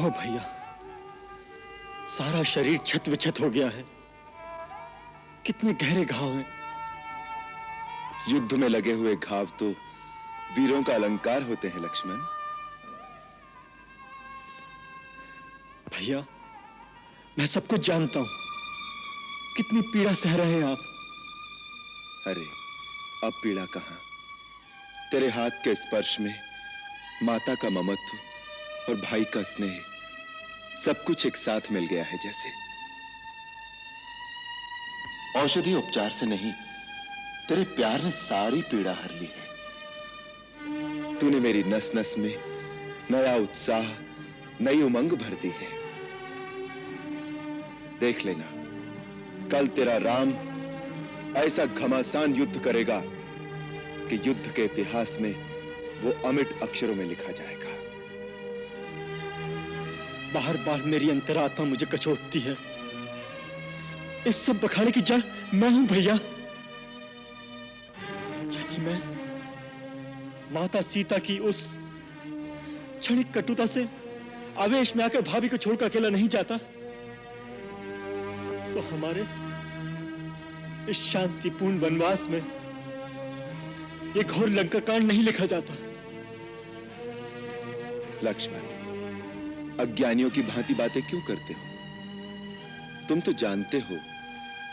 देखो भैया, सारा शरीर छत विछत हो गया है। कितने गहरे घाव हैं। युद्ध में लगे हुए घाव तो वीरों का अलंकार होते हैं लक्ष्मण। भैया, मैं सब कुछ जानता हूं। कितनी पीड़ा सह रहे हैं आप। अरे, अब पीड़ा कहां? तेरे हाथ के स्पर्श में माता का ममत्व और भाई का स्नेह सब कुछ एक साथ मिल गया है। जैसे औषधि उपचार से नहीं, तेरे प्यार ने सारी पीड़ा हर ली है। तूने मेरी नस नस में नया उत्साह, नई उमंग भर दी है। देख लेना, कल तेरा राम ऐसा घमासान युद्ध करेगा कि युद्ध के इतिहास में वो अमिट अक्षरों में लिखा जाएगा। बार बार मेरी अंतरात्मा मुझे कचोटती है। इस सब बखाने की जड़ मैं हूं भैया। यदि मैं माता सीता की उस क्षणिक कटुता से आवेश में आकर भाभी को छोड़कर अकेला नहीं जाता, तो हमारे इस शांतिपूर्ण वनवास में यह घोर लंका कांड नहीं लिखा जाता। लक्ष्मण, अज्ञानियों की भांति बातें क्यों करते हो? तुम तो जानते हो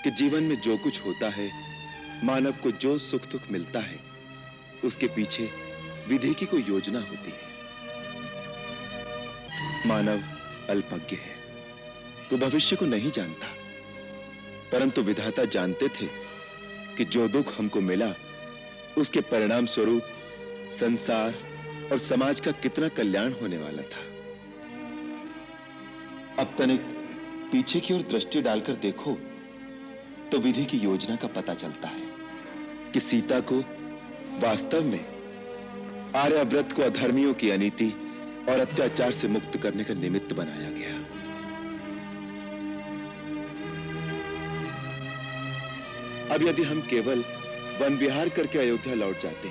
कि जीवन में जो कुछ होता है, मानव को जो सुख दुख मिलता है, उसके पीछे विधि की कोई योजना होती है। मानव अल्पज्ञ है, वो भविष्य को नहीं जानता, परंतु विधाता जानते थे कि जो दुख हमको मिला, उसके परिणाम स्वरूप संसार और समाज का कितना कल्याण होने वाला था। अब तनिक पीछे की ओर दृष्टि डालकर देखो तो विधि की योजना का पता चलता है कि सीता को वास्तव में आर्याव्रत को अधर्मियों की अनीति और अत्याचार से मुक्त करने का निमित्त बनाया गया। अब यदि हम केवल वन विहार करके अयोध्या लौट जाते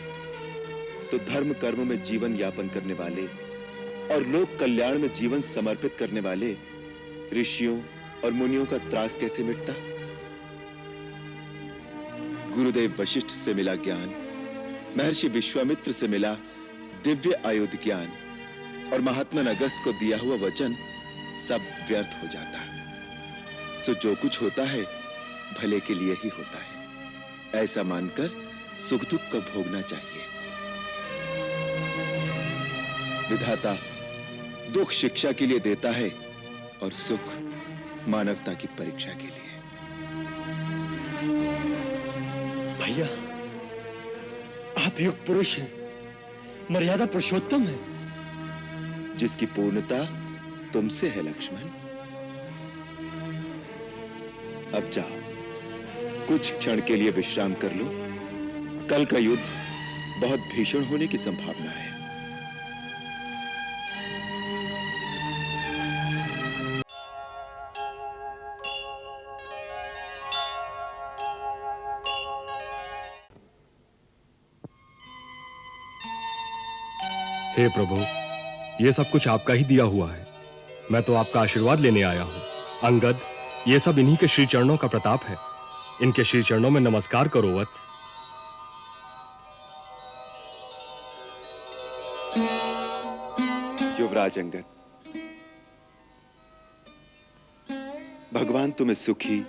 तो धर्म कर्म में जीवन यापन करने वाले और लोक कल्याण में जीवन समर्पित करने वाले ऋषियों और मुनियों का त्रास कैसे मिटता? गुरुदेव वशिष्ठ से मिला ज्ञान, महर्षि विश्वामित्र से मिला दिव्य आयुध ज्ञान और महात्मा अगस्त को दिया हुआ वचन सब व्यर्थ हो जाता। तो जो कुछ होता है भले के लिए ही होता है, ऐसा मानकर सुख दुख को भोगना चाहिए। विधाता दुख शिक्षा के लिए देता है और सुख मानवता की परीक्षा के लिए। भैया, आप युग पुरुष हैं, मर्यादा पुरुषोत्तम हैं। जिसकी पूर्णता तुमसे है लक्ष्मण। अब जाओ, कुछ क्षण के लिए विश्राम कर लो। कल का युद्ध बहुत भीषण होने की संभावना है। हे प्रभु, ये सब कुछ आपका ही दिया हुआ है। मैं तो आपका आशीर्वाद लेने आया हूं। अंगद, ये सब इन्हीं के श्री चरणों का प्रताप है। इनके श्री चरणों में नमस्कार करो वत्स। युवराज अंगद, भगवान तुम्हें सुखी,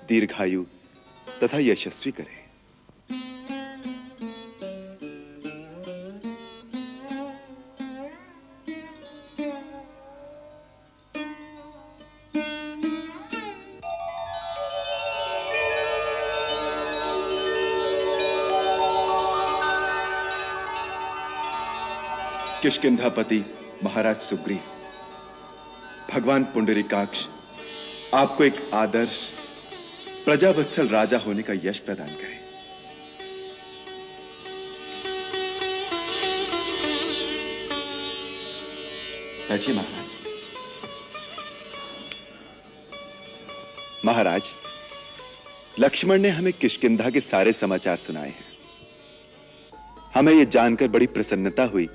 दीर्घायु तथा यशस्वी करे। किष्किंधापति महाराज सुग्रीव, भगवान पुंडरीकाक्ष आपको एक आदर्श प्रजावत्सल राजा होने का यश प्रदान करें। बैठिए महाराज। महाराज, लक्ष्मण ने हमें किष्किंधा के सारे समाचार सुनाए हैं। हमें यह जानकर बड़ी प्रसन्नता हुई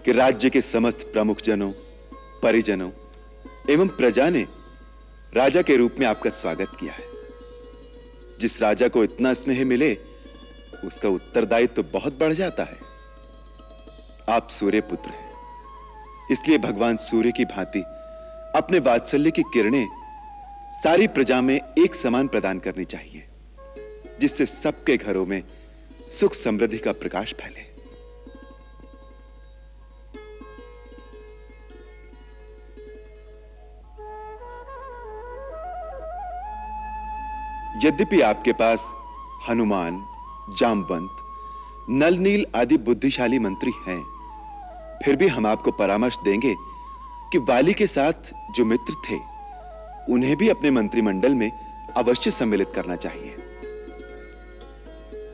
कि राज्य के समस्त प्रमुख जनों परिजनों एवं प्रजा ने राजा के रूप में आपका स्वागत किया है। जिस राजा को इतना स्नेह मिले उसका उत्तरदायित्व तो बहुत बढ़ जाता है। आप सूर्य पुत्र हैं, इसलिए भगवान सूर्य की भांति अपने वात्सल्य की किरणें सारी प्रजा में एक समान प्रदान करनी चाहिए, जिससे सबके घरों में सुख समृद्धि का प्रकाश फैले। यद्यपि आपके पास हनुमान, जामवंत, नल नील आदि बुद्धिशाली मंत्री हैं, फिर भी हम आपको परामर्श देंगे कि वाली के साथ जो मित्र थे उन्हें भी अपने मंत्रिमंडल में अवश्य सम्मिलित करना चाहिए।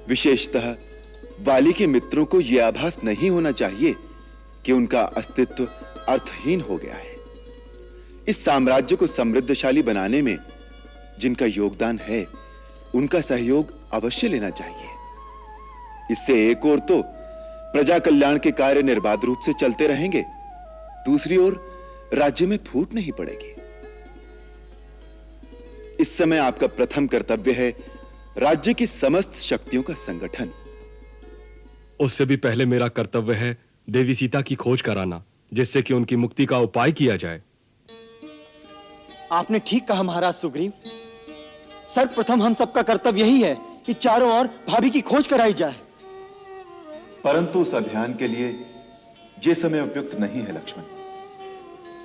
विशेषतः वाली के मित्रों को यह आभास नहीं होना चाहिए कि उनका अस्तित्व अर्थहीन हो गया है। इस साम्राज्य को समृद्धशाली बनाने में जिनका योगदान है उनका सहयोग अवश्य लेना चाहिए। इससे एक ओर तो प्रजा कल्याण के कार्य निर्बाध रूप से चलते रहेंगे, दूसरी ओर राज्य में फूट नहीं पड़ेगी। इस समय आपका प्रथम कर्तव्य है राज्य की समस्त शक्तियों का संगठन। उससे भी पहले मेरा कर्तव्य है देवी सीता की खोज कराना, जिससे कि उनकी मुक्ति का उपाय किया जाए। आपने ठीक कहा महाराज सुग्रीव। सर्वप्रथम हम सबका कर्तव्य यही है कि चारों ओर भाभी की खोज कराई जाए। परंतु उस अभियान के लिए यह समय उपयुक्त नहीं है लक्ष्मण।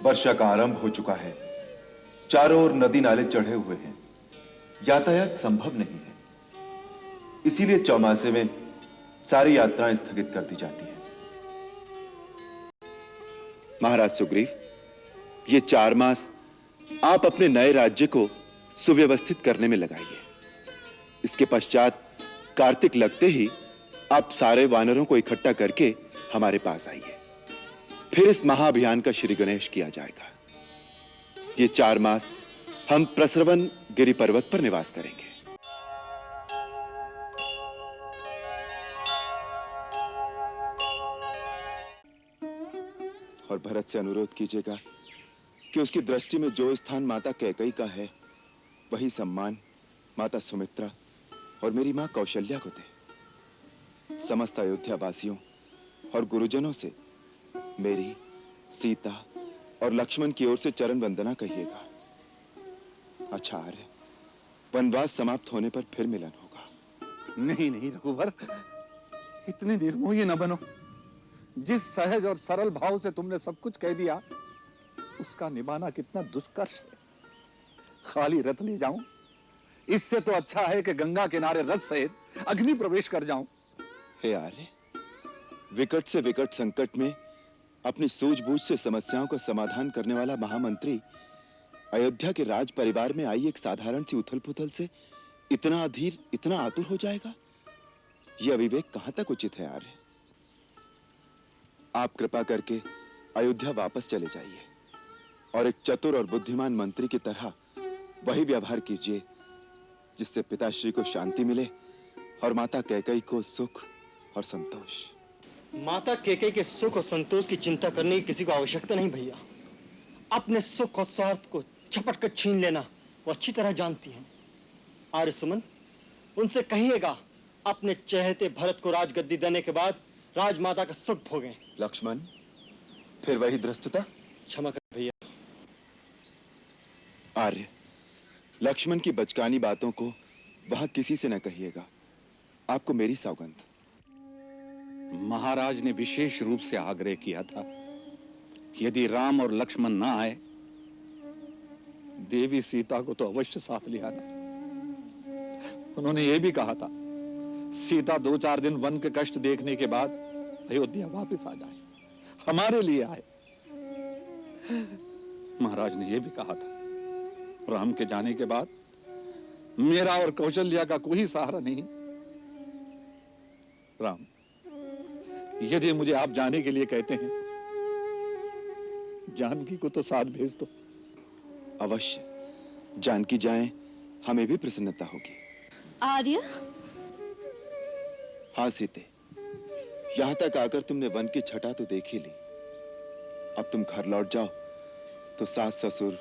वर्षा का आरंभ हो चुका है, चारों ओर नदी नाले चढ़े हुए हैं, यातायात संभव नहीं है। इसीलिए चौमासे में सारी यात्राएं स्थगित कर दी जाती हैं। महाराज सुग्रीव, ये 4 मास आप अपने नए राज्य को सुव्यवस्थित करने में लगाइए। इसके पश्चात कार्तिक लगते ही आप सारे वानरों को इकट्ठा करके हमारे पास आइए। फिर इस महाअभियान का श्री गणेश किया जाएगा। ये 4 मास हम प्रसरवन गिरि पर्वत पर निवास करेंगे। और भरत से अनुरोध कीजिएगा कि उसकी दृष्टि में जो स्थान माता कैकेयी का है वही सम्मान माता सुमित्रा और मेरी मां कौशल्या को दे। समस्त अयोध्या वासियों और गुरुजनों से मेरी, सीता और लक्ष्मण की ओर से चरण वंदना कहिएगा। अच्छा आर्य, वनवास समाप्त होने पर फिर मिलन होगा। नहीं नहीं रघुवर, इतने निर्मोही न बनो। जिस सहज और सरल भाव से तुमने सब कुछ कह दिया, उसका निभाना कितना दुष्कर है। खाली रथ ले जाऊं, इससे तो अच्छा है कि गंगा किनारे रथ सहित अग्नि प्रवेश कर जाऊं। हे आर्य, विकट से विकट संकट में अपनी सूझबूझ से समस्याओं का समाधान करने वाला महामंत्री अयोध्या के राज परिवार में आई एक साधारण सी उथल-पुथल से इतना अधीर, इतना आतुर हो जाएगा? यह अविवेक कहां तक उचित है आर्य? आप कृपा करके अयोध्या वापस चले जाइए और एक चतुर और बुद्धिमान मंत्री की तरह वही व्यवहार कीजिए जिससे पिताश्री को शांति मिले और माता कैकेयी को सुख और संतोष। माता कैकेयी के सुख और संतोष की चिंता करने की किसी को आवश्यकता नहीं भैया। अपने सुख और स्वार्थ को झपट कर छीन लेना वो अच्छी तरह जानती हैं। आर्य सुमन, उनसे कहिएगा अपने चहेते भरत को राजगद्दी देने के बाद राजमाता का सुख भोगें। लक्ष्मण, फिर वही धृष्टता? क्षमा कर भैया। आर्य, लक्ष्मण की बचकानी बातों को वहां किसी से न कहिएगा। आपको मेरी सौगंध। महाराज ने विशेष रूप से आग्रह किया था, यदि राम और लक्ष्मण ना आए, देवी सीता को तो अवश्य साथ ले आना। उन्होंने यह भी कहा था, सीता 2-4 दिन वन के कष्ट देखने के बाद अयोध्या वापस आ जाए, हमारे लिए आए। महाराज ने यह भी कहा था, राम के जाने के बाद मेरा और कौशल्या का कोई सहारा नहीं। राम, यदि मुझे आप जाने के लिए कहते हैं, जानकी को तो साथ भेज दो। अवश्य, जानकी जाए, हमें भी प्रसन्नता होगी। आर्य, हाँ सीते, यहां तक आकर तुमने वन की छटा तो देख ही ली। अब तुम घर लौट जाओ तो सास ससुर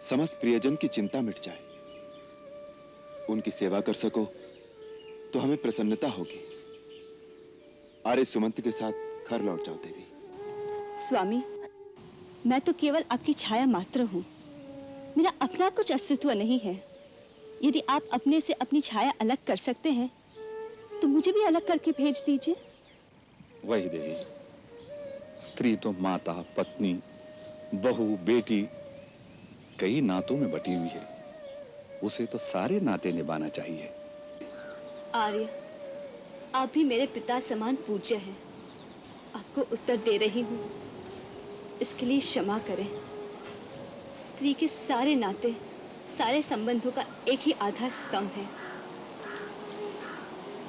समस्त प्रियजन की चिंता मिट जाए, उनकी सेवा कर सको तो हमें प्रसन्नता होगी। आर्य सुमंत के साथ घर लौट जाओ देवी। स्वामी, मैं तो केवल आपकी छाया मात्र हूँ। मेरा अपना कुछ अस्तित्व नहीं है। यदि आप अपने से अपनी छाया अलग कर सकते हैं तो मुझे भी अलग करके भेज दीजिए। वही देवी, स्त्री तो माता, पत्नी, बहू, बेटी, कई नातों में बटी हुई है। उसे तो सारे नाते निभाना चाहिए। आर्य, आप भी मेरे पिता समान पूज्य हैं। आपको उत्तर दे रही हूँ, इसके लिए क्षमा करें। स्त्री के सारे नाते, सारे संबंधों का एक ही आधार स्तंभ है,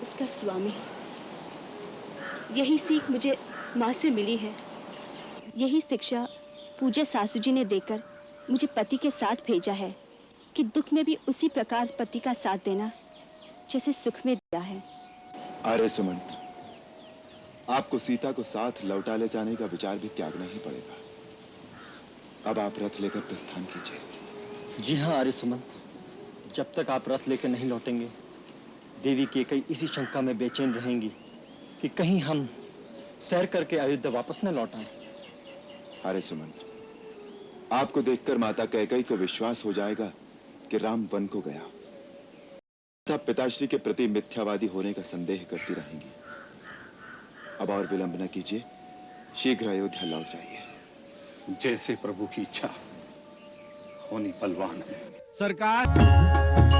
उसका स्वामी। यही सीख मुझे माँ से मिली है। यही शिक्षा पूज्य सासू जी ने देकर मुझे पति के साथ भेजा है कि दुख में भी उसी प्रकार पति का साथ देना जैसे सुख में दिया है। आर्य सुमंत, आपको सीता को साथ लौटा ले जाने का विचार भी त्यागना ही पड़ेगा। अब आप रथ लेकर प्रस्थान कीजिए। जी हाँ आर्य सुमंत, जब तक आप रथ लेकर नहीं लौटेंगे देवी केकई इसी शंका में बेचैन रहेंगी कि कहीं हम सैर करके अयोध्या वापस न लौट आए। आर्य सुमंत, आपको देखकर माता कैकेयी को विश्वास हो जाएगा कि राम वन को गया, तब पिताश्री के प्रति मिथ्यावादी होने का संदेह करती रहेंगी। अब और विलंब न कीजिए, शीघ्र अयोध्या लौट जाइए। जैसे प्रभु की इच्छा। होनी बलवान है। सरकार